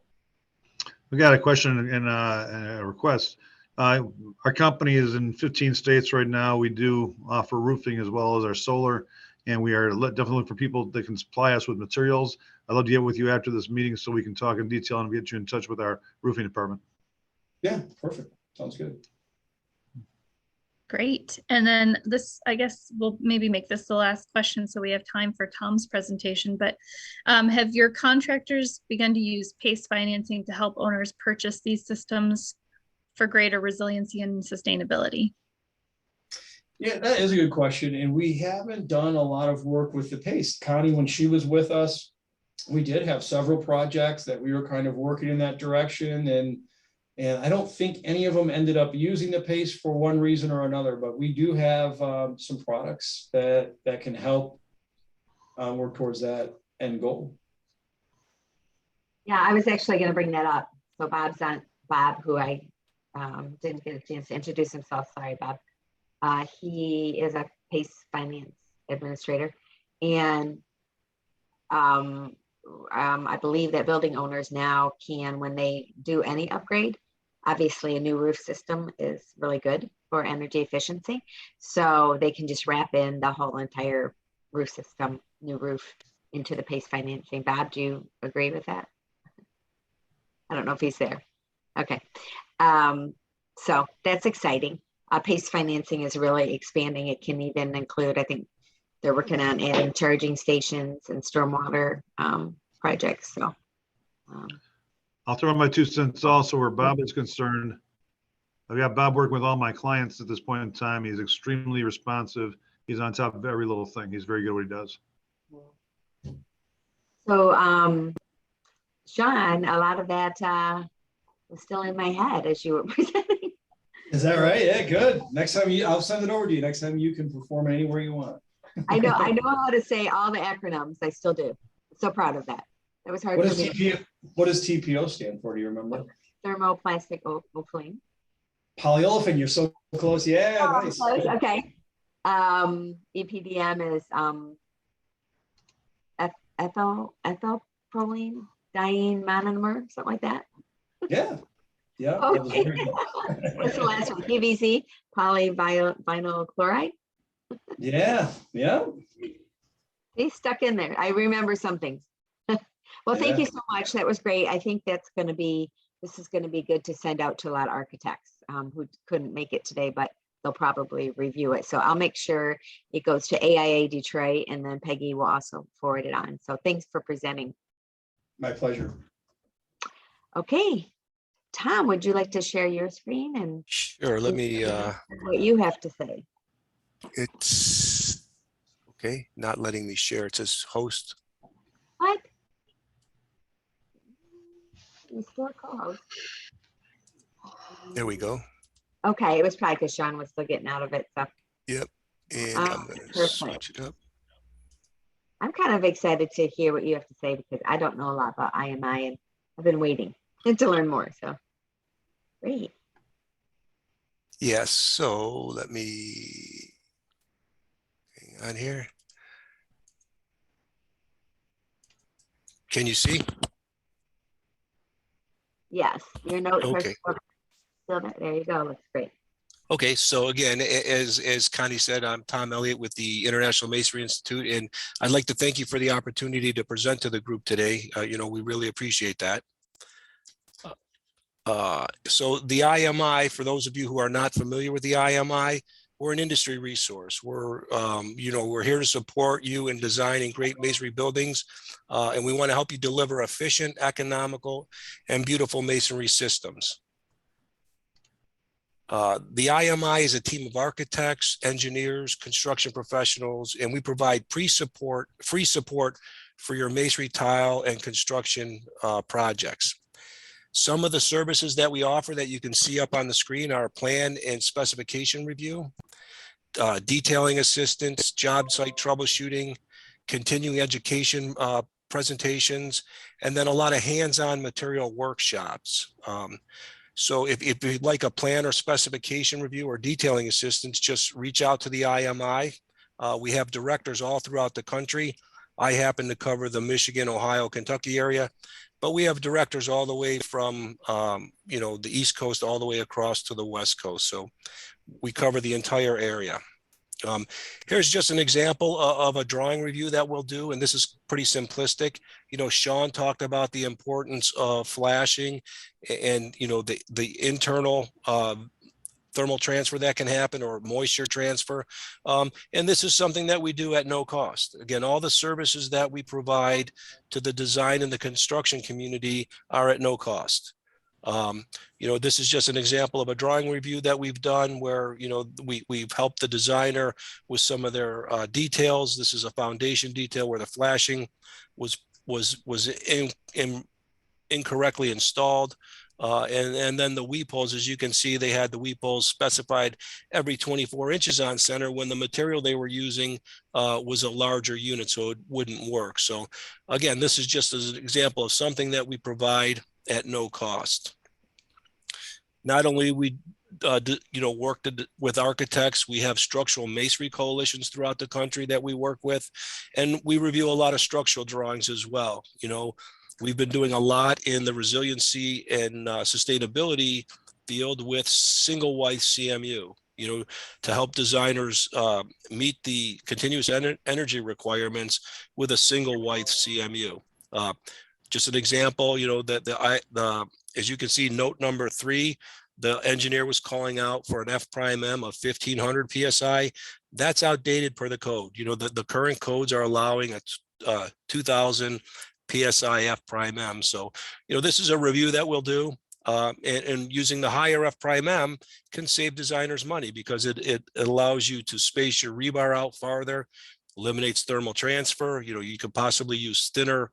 We got a question and a request. Our company is in 15 states right now. We do offer roofing as well as our solar, and we are definitely looking for people that can supply us with materials. I'd love to get with you after this meeting so we can talk in detail and get you in touch with our roofing department. Yeah, perfect. Sounds good. Great. And then this, I guess we'll maybe make this the last question so we have time for Tom's presentation, but have your contractors begun to use PACE financing to help owners purchase these systems for greater resiliency and sustainability? Yeah, that is a good question. And we haven't done a lot of work with the PACE. Connie, when she was with us, we did have several projects that we were kind of working in that direction. And I don't think any of them ended up using the PACE for one reason or another, but we do have some products that can help work towards that end goal. Yeah, I was actually going to bring that up. So Bob, who I didn't get a chance to introduce himself. Sorry, Bob. He is a PACE finance administrator, and I believe that building owners now can, when they do any upgrade, obviously a new roof system is really good for energy efficiency. So they can just wrap in the whole entire roof system, new roof, into the PACE financing. Bob, do you agree with that? I don't know if he's there. Okay. So that's exciting. PACE financing is really expanding. It can even include, I think they're working on adding charging stations and stormwater projects. So I'll throw in my 2 cents also where Bob is concerned. I've got Bob working with all my clients at this point in time. He's extremely responsive. He's on top of every little thing. He's very good at what he does. So Sean, a lot of that was still in my head as you were presenting. Is that right? Yeah, good. Next time I'll send it over to you. Next time you can perform anywhere you want. I know how to say all the acronyms. I still do. So proud of that. That was hard. What does TPO stand for? Do you remember? Thermoplastic Opalene. Polyolefin. You're so close. Yeah, Oh, nice. close. Okay. EPDM is ethylproline diene monomer, something like that. Yeah. Yeah. Okay. What's the last one? PVC, polyvinyl chloride. Yeah. Yeah. They stuck in there. I remember some things. Well, thank you so much. That was great. I think this is going to be good to send out to a lot of architects who couldn't make it today, but they'll probably review it. So I'll make sure it goes to AIA Detroit, and then Peggy will also forward it on. So thanks for presenting. My pleasure. Okay. Tom, would you like to share your screen and Sure, let me, what you have to say? it's, okay, not letting me share. It says host. What? You still co-host. There we go. Okay, it was probably because Sean was still getting out of it. So Yep. And I'm going to perfect. switch it up. I'm kind of excited to hear what you have to say because I don't know a lot about IMI and I've been waiting to learn more. So great. Yes, so let me hang on here. Can you see? Yes, your notes Okay. are still there. There you go. Looks great. Okay, so again, as Connie said, I'm Tom Elliott with the International Masonry Institute, and I'd like to thank you for the opportunity to present to the group today. We really appreciate that. So the IMI, for those of you who are not familiar with the IMI, we're an industry resource. We're here to support you in designing great masonry buildings, and we want to help you deliver efficient, economical, and beautiful masonry systems. The IMI is a team of architects, engineers, construction professionals, and we provide free support for your masonry, tile, and construction projects. Some of the services that we offer that you can see up on the screen are plan and specification review, detailing assistance, job site troubleshooting, continuing education presentations, and then a lot of hands-on material workshops. So if you'd like a plan or specification review or detailing assistance, just reach out to the IMI. We have directors all throughout the country. I happen to cover the Michigan, Ohio, Kentucky area, but we have directors all the way from the East Coast all the way across to the West Coast. So we cover the entire area. Here's just an example of a drawing review that we'll do, and this is pretty simplistic. Sean talked about the importance of flashing and, the internal thermal transfer that can happen, or moisture transfer. And this is something that we do at no cost. Again, all the services that we provide to the design and the construction community are at no cost. This is just an example of a drawing review that we've done where, we've helped the designer with some of their details. This is a foundation detail where the flashing was incorrectly installed. And then the weep holes, as you can see, they had the weep holes specified every 24 inches on center when the material they were using was a larger unit, so it wouldn't work. So again, this is just as an example of something that we provide at no cost. Not only we work with architects, we have structural masonry coalitions throughout the country that we work with, and we review a lot of structural drawings as well. We've been doing a lot in the resiliency and sustainability field with single width CMU, to help designers meet the continuous energy requirements with a single width CMU. Just an example, as you can see, note number 3, the engineer was calling out for an F''M of 1500 PSI. That's outdated per the code. The current codes are allowing a 2000 PSI F''M. So, this is a review that we'll do. And using the higher F''M can save designers money because it allows you to space your rebar out farther, eliminates thermal transfer. You could possibly use thinner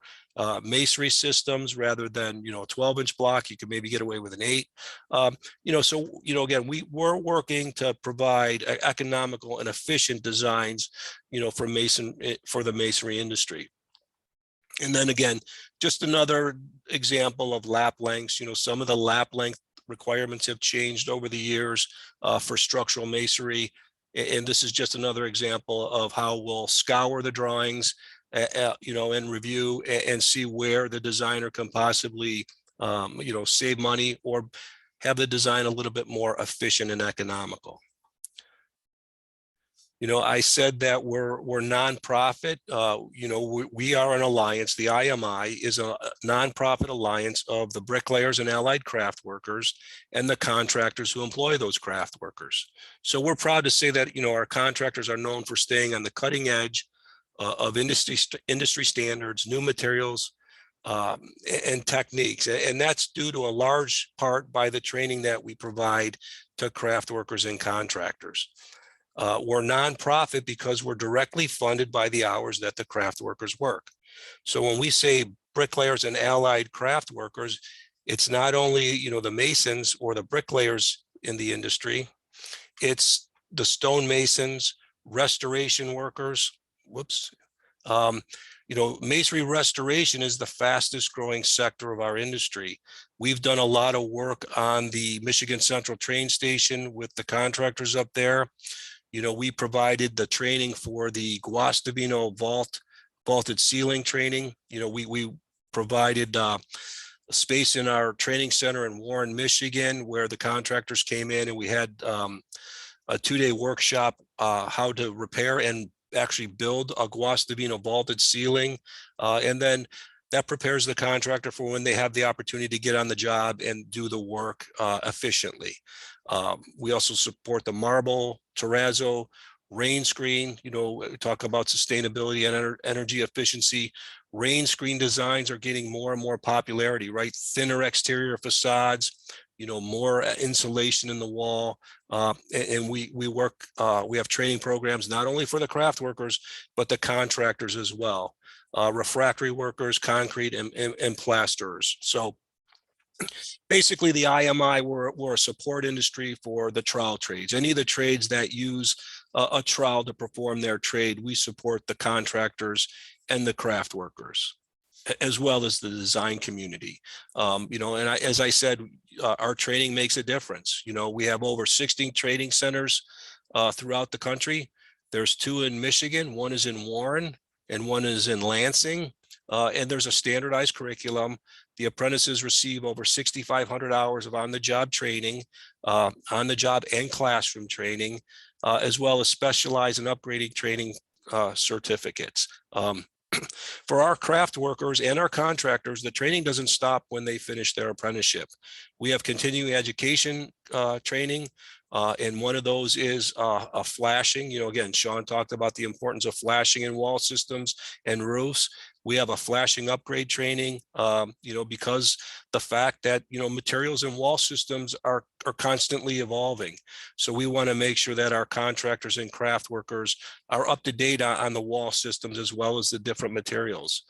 masonry systems rather than, a 12-inch block. You could maybe get away with an 8. Again, we're working to provide economical and efficient designs, for the masonry industry. And then again, just another example of lap lengths. Some of the lap length requirements have changed over the years for structural masonry. And this is just another example of how we'll scour the drawings, and review and see where the designer can possibly, save money or have the design a little bit more efficient and economical. I said that we're nonprofit. We are an alliance. The IMI is a nonprofit alliance of the bricklayers and allied craft workers and the contractors who employ those craft workers. So we're proud to say that, our contractors are known for staying on the cutting edge of industry standards, new materials, and techniques. And that's due to a large part by the training that we provide to craft workers and contractors. We're nonprofit because we're directly funded by the hours that the craft workers work. So when we say bricklayers and allied craft workers, it's not only, the masons or the bricklayers in the industry, it's the stonemasons, restoration workers. Masonry restoration is the fastest growing sector of our industry. We've done a lot of work on the Michigan Central train station with the contractors up there. We provided the training for the Guastavino vaulted ceiling training. We provided a space in our training center in Warren, Michigan, where the contractors came in and we had a 2-day workshop how to repair and actually build a Guastavino vaulted ceiling. And then that prepares the contractor for when they have the opportunity to get on the job and do the work efficiently. We also support the marble, terrazzo, rain screen. We talk about sustainability and energy efficiency. Rain screen designs are getting more and more popularity, right? Thinner exterior facades, more insulation in the wall. And we work, we have training programs, not only for the craft workers, but the contractors as well. Refractory workers, concrete and plasterers. So basically the IMI, we're a support industry for the trowel trades. Any of the trades that use a trowel to perform their trade, we support the contractors and the craft workers, as well as the design community. As I said, our training makes a difference. We have over 16 training centers throughout the country. There's 2 in Michigan, 1 is in Warren, and 1 is in Lansing. And there's a standardized curriculum. The apprentices receive over 6,500 hours of on-the-job training, on-the-job and classroom training. as well as specialized and upgrading training certificates. For our craft workers and our contractors, the training doesn't stop when they finish their apprenticeship. We have continuing education training, and one of those is a flashing. You know, again, Sean talked about the importance of flashing in wall systems and roofs. We have a flashing upgrade training, you know, because the fact that, you know, materials and wall systems are constantly evolving. So we want to make sure that our contractors and craft workers are up to date on the wall systems as well as the different materials.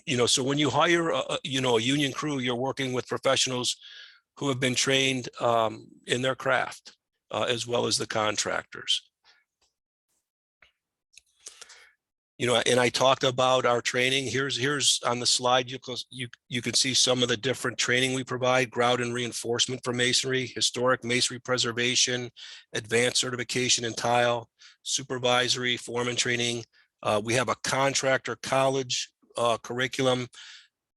You know, so when you hire, you know, a union crew, you're working with professionals who have been trained in their craft, as well as the contractors. You know, and I talked about our training. Here's on the slide, you can see some of the different training we provide: grout and reinforcement for masonry, historic masonry preservation, advanced certification in tile, supervisory foreman training. We have a contractor college curriculum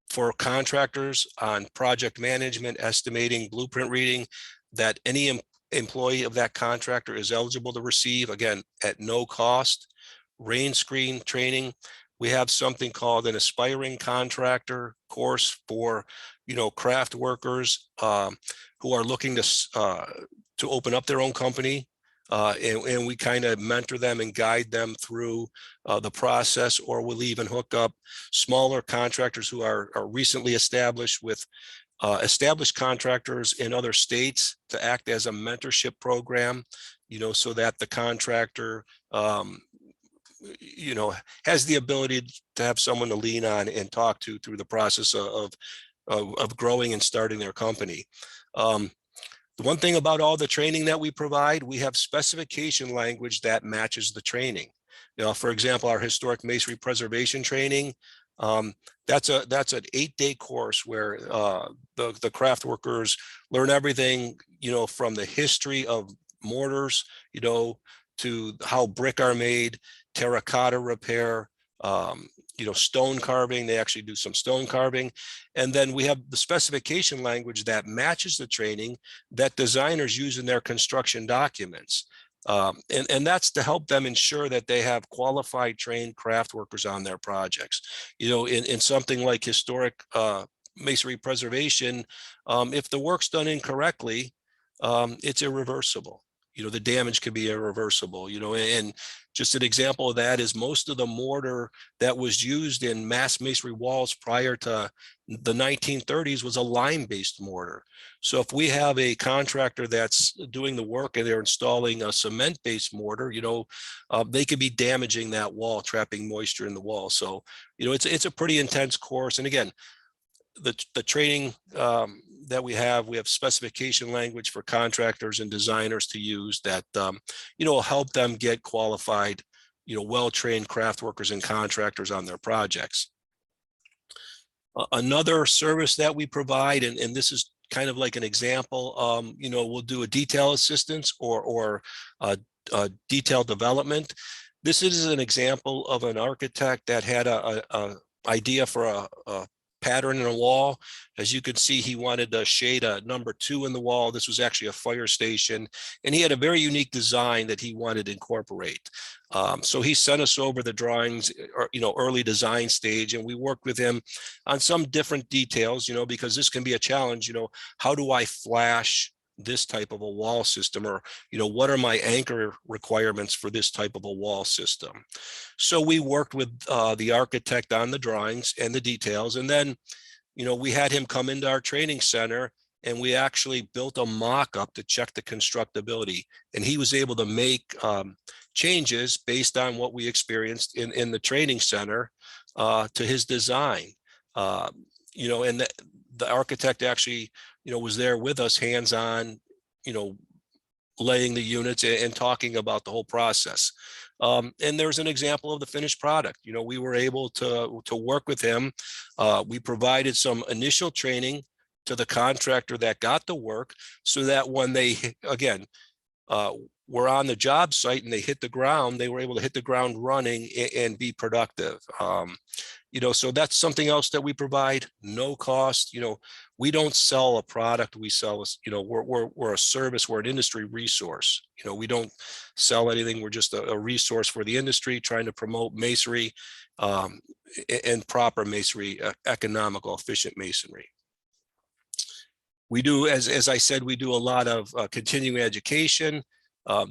for contractors on project management, estimating, blueprint reading, that any employee of that contractor is eligible to receive, again, at no cost. Rain screen training. We have something called an aspiring contractor course for, you know, craft workers who are looking to open up their own company. And we kind of mentor them and guide them through the process, or we'll even hook up smaller contractors who are recently established with established contractors in other states to act as a mentorship program, you know, so that the contractor, you know, has the ability to have someone to lean on and talk to through the process of growing and starting their company. The one thing about all the training that we provide, we have specification language that matches the training. You know, for example, our historic masonry preservation training, that's an 8-day course where the craft workers learn everything, you know, from the history of mortars, you know, to how brick are made, terracotta repair, you know, stone carving. They actually do some stone carving. And then we have the specification language that matches the training that designers use in their construction documents. And that's to help them ensure that they have qualified, trained craft workers on their projects. You know, in something like historic masonry preservation, if the work's done incorrectly, it's irreversible. You know, the damage can be irreversible, you know, and just an example of that is most of the mortar that was used in mass masonry walls prior to the 1930s was a lime-based mortar. So if we have a contractor that's doing the work and they're installing a cement-based mortar, you know, they could be damaging that wall, trapping moisture in the wall. So, you know, it's a pretty intense course. And again, the training that we have specification language for contractors and designers to use that, you know, will help them get qualified, you know, well-trained craft workers and contractors on their projects. Another service that we provide, and this is kind of like an example, you know, we'll do a detail assistance or detail development. This is an example of an architect that had a idea for a pattern in a wall. As you can see, he wanted to shade a number 2 in the wall. This was actually a fire station, and he had a very unique design that he wanted to incorporate. So he sent us over the drawings, or, you know, early design stage, and we worked with him on some different details, you know, because this can be a challenge. You know, how do I flash this type of a wall system, or, you know, what are my anchor requirements for this type of a wall system? So we worked with the architect on the drawings and the details, and then, you know, we had him come into our training center and we actually built a mock-up to check the constructability, and he was able to make changes based on what we experienced in the training center to his design. You know, and the architect actually, you know, was there with us hands-on, you know, laying the units and talking about the whole process. And there's an example of the finished product. You know, we were able to work with him. We provided some initial training to the contractor that got the work, so that when they, again, were on the job site and they hit the ground, they were able to hit the ground running and be productive. So that's something else that we provide, no cost. We don't sell a product, we sell, we're a service, we're an industry resource. We don't sell anything, we're just a resource for the industry trying to promote masonry and proper masonry, economical, efficient masonry. We do, as I said, we do a lot of continuing education.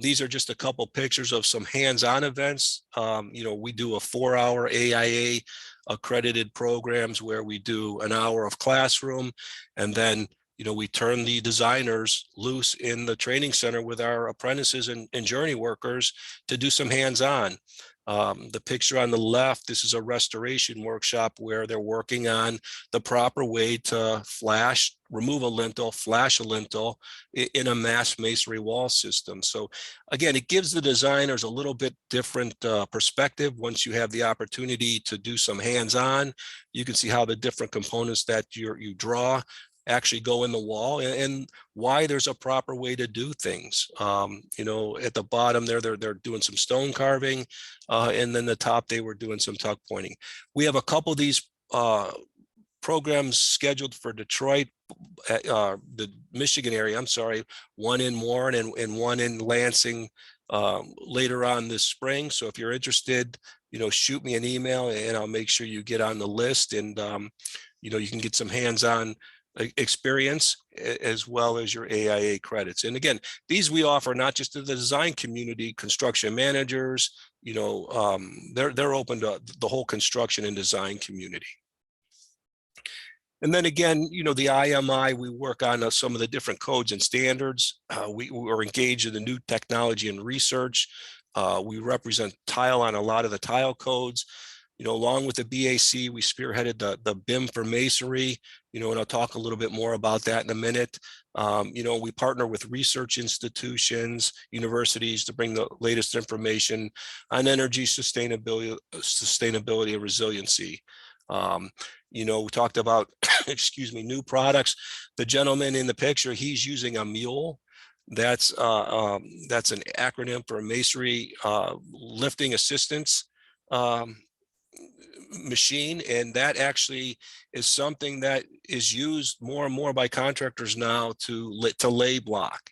These are just a couple pictures of some hands-on events. We do a 4-hour AIA accredited programs where we do an hour of classroom, and then we turn the designers loose in the training center with our apprentices and journey workers to do some hands-on. The picture on the left, this is a restoration workshop where they're working on the proper way to remove a lintel, flash a lintel in a mass masonry wall system. So again, it gives the designers a little bit different perspective. Once you have the opportunity to do some hands-on, you can see how the different components that you draw actually go in the wall, and why there's a proper way to do things. At the bottom there, they're doing some stone carving, and then the top, they were doing some tuck pointing. We have a couple of these programs scheduled for Detroit, the Michigan area, I'm sorry, one in Warren and one in Lansing later on this spring. So if you're interested, shoot me an email and I'll make sure you get on the list, and you can get some hands-on experience as well as your AIA credits. And again, these we offer not just to the design community, construction managers, they're open to the whole construction and design community. And then again, the IMI, we work on some of the different codes and standards. We are engaged in the new technology and research. We represent tile on a lot of the tile codes. Along with the BAC, we spearheaded the BIM for masonry, and I'll talk a little bit more about that in a minute. We partner with research institutions, universities to bring the latest information on energy sustainability and resiliency. We talked about, new products. The gentleman in the picture, he's using a mule. That's an acronym for masonry lifting assistance machine, and that actually is something that is used more and more by contractors now to lay block.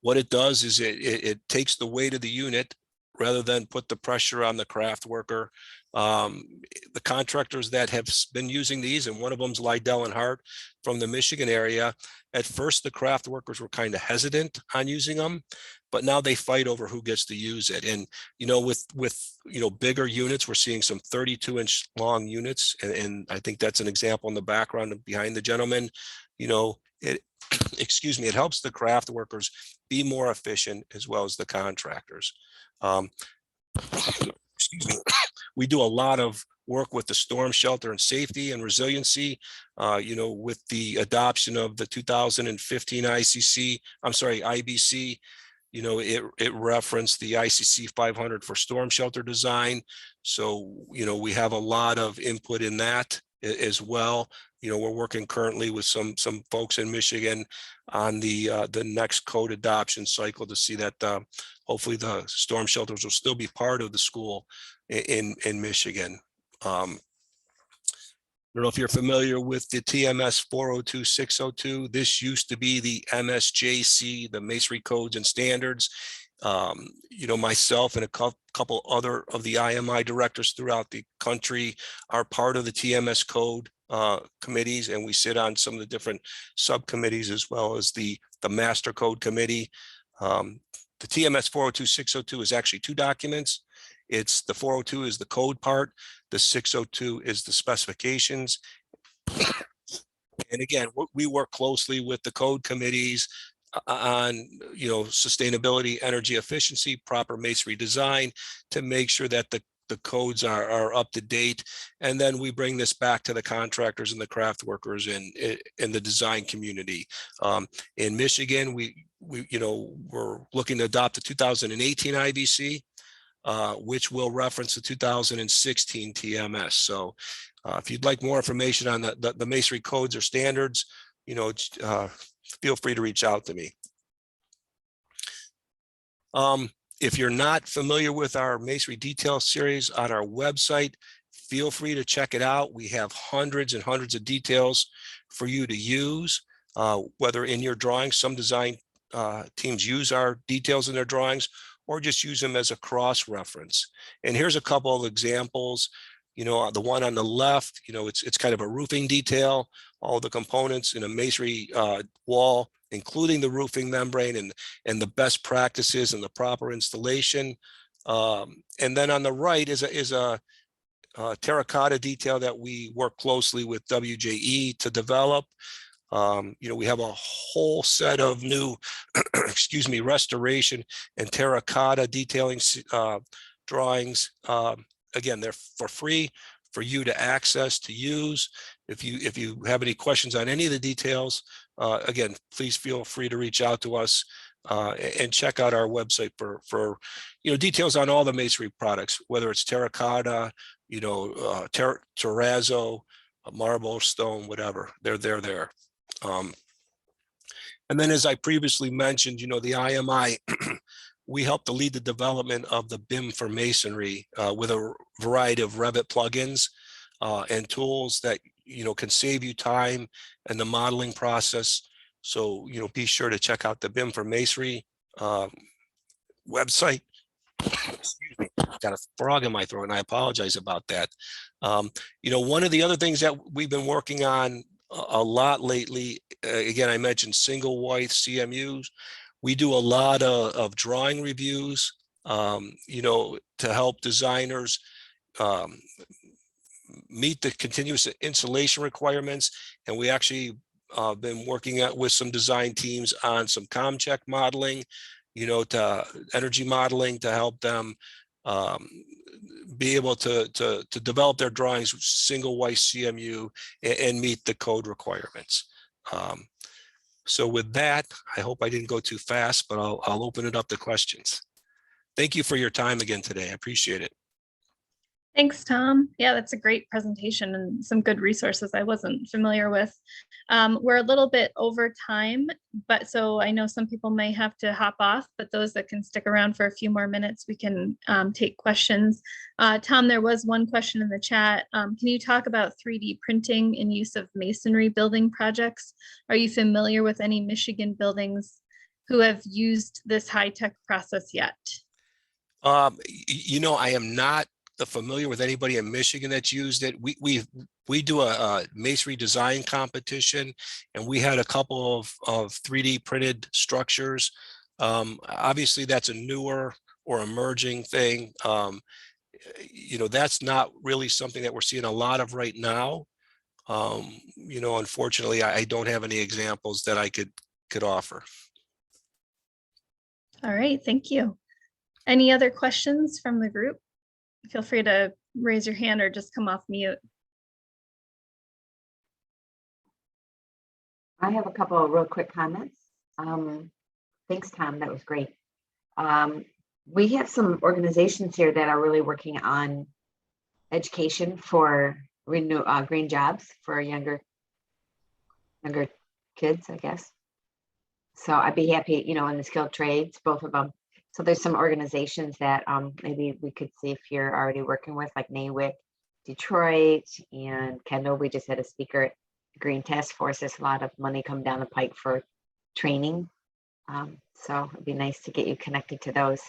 What it does is it takes the weight of the unit rather than put the pressure on the craft worker. The contractors that have been using these, and one of them is Lydell and Hart from the Michigan area. At first, the craft workers were kind of hesitant on using them, but now they fight over who gets to use it. And with bigger units, we're seeing some 32-inch long units, and I think that's an example in the background behind the gentleman. It helps the craft workers be more efficient as well as the contractors. We do a lot of work with the storm shelter and safety and resiliency, with the adoption of the 2015 IBC, it referenced the ICC 500 for storm shelter design. So, we have a lot of input in that as well. We're working currently with some folks in Michigan on the next code adoption cycle to see that hopefully the storm shelters will still be part of the school in Michigan. I don't know if you're familiar with the TMS 402-602. This used to be the MSJC, the Masonry Codes and Standards. Myself and a couple other of the IMI directors throughout the country are part of the TMS code committees, and we sit on some of the different subcommittees as well as the Master Code Committee. The TMS 402-602 is actually two documents. It's the 402 is the code part. The 602 is the specifications. And again, we work closely with the code committees on sustainability, energy efficiency, proper masonry design to make sure that the codes are up to date. And then we bring this back to the contractors and the craft workers and the design community. In Michigan, we're looking to adopt the 2018 IBC, which will reference the 2016 TMS. So if you'd like more information on the masonry codes or standards, feel free to reach out to me. If you're not familiar with our masonry detail series on our website, feel free to check it out. We have hundreds and hundreds of details for you to use, whether in your drawings. Some design teams use our details in their drawings, or just use them as a cross-reference. And here's a couple of examples. The one on the left, it's kind of a roofing detail, all the components in a masonry wall, including the roofing membrane and the best practices and the proper installation. And then on the right is a terracotta detail that we work closely with WJE to develop. We have a whole set of new, restoration and terracotta detailing drawings. Again, they're for free for you to access, to use. If you have any questions on any of the details, again, please feel free to reach out to us and check out our website for details on all the masonry products, whether it's terracotta, terrazzo, marble, stone, whatever. They're there. And then, as I previously mentioned, the IMI, we help to lead the development of the BIM for masonry with a variety of Revit plugins and tools that can save you time in the modeling process. So be sure to check out the BIM for masonry website. Excuse me, got a frog in my throat, and I apologize about that. One of the other things that we've been working on a lot lately, again, I mentioned single white CMUs. We do a lot of drawing reviews, to help designers meet the continuous installation requirements. And we actually been working with some design teams on some ComCheck modeling, to energy modeling, to help them be able to develop their drawings with single white CMU and meet the code requirements. So with that, I hope I didn't go too fast, but I'll open it up to questions. Thank you for your time again today. I appreciate it. Thanks, Tom. Yeah, that's a great presentation and some good resources I wasn't familiar with. We're a little bit over time, but so I know some people may have to hop off, but those that can stick around for a few more minutes, we can take questions. Tom, there was one question in the chat. Can you talk about 3D printing in use of masonry building projects? Are you familiar with any Michigan buildings who have used this high-tech process yet? I am not familiar with anybody in Michigan that's used it. We do a masonry design competition, and we had a couple of 3D printed structures. Obviously, that's a newer or emerging thing. That's not really something that we're seeing a lot of right now. Unfortunately, I don't have any examples that I could offer. All right, thank you. Any other questions from the group? Feel free to raise your hand or just come off mute. I have a couple of real quick comments. Thanks, Tom. That was great. We have some organizations here that are really working on education for green jobs for younger kids, I guess. So I'd be happy, in the skilled trades, both of them. So there's some organizations that maybe we could see if you're already working with, like NAWIC, Detroit, and Kendall. We just had a speaker at Green Task Force. There's a lot of money come down the pike for training. So it'd be nice to get you connected to those.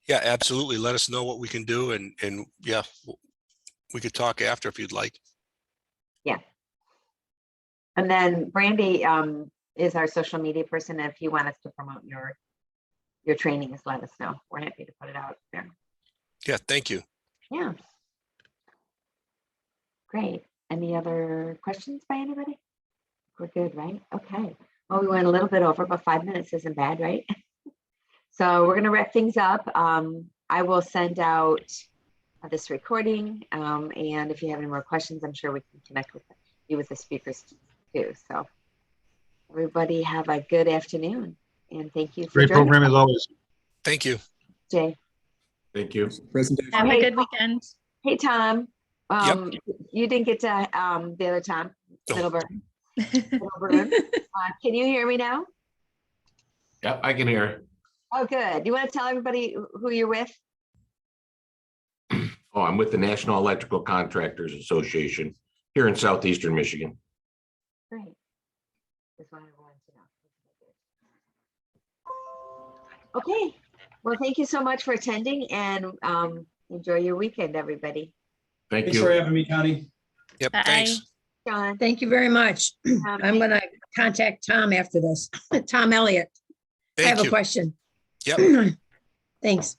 Yeah, absolutely. Let us know what we can do, and yeah, we could talk after if you'd like. Yeah. And then Brandy is our social media person. If you want us to promote your trainings, let us know. We're happy to put it out there. Yeah, thank you. Yeah. Great. Any other questions by anybody? We're good, right? Okay. Well, we went a little bit over, but 5 minutes isn't bad, right? So we're going to wrap things up. I will send out this recording. And if you have any more questions, I'm sure we can connect with you with the speakers too. So everybody have a good afternoon. And thank you for Great joining. program as always. Thank you. Jay. Thank you. Presentation. Have a good weekend. Hey, Tom. Yep. You didn't get to the other Tom, Oh. Middleburn. Can you hear me now? Yep, I can hear. Oh, good. You want to tell everybody who you're with? Oh, I'm with the National Electrical Contractors Association here in southeastern Michigan. Great. Just wanted everyone to know. Okay, well, thank you so much for attending and enjoy your weekend, everybody. Thank Thanks for you. having me, Connie. Yep, Bye. thanks. John. Thank you very much. I'm gonna contact Tom after this. Tom Elliott. I have Thank a you. question. Yep. Thanks.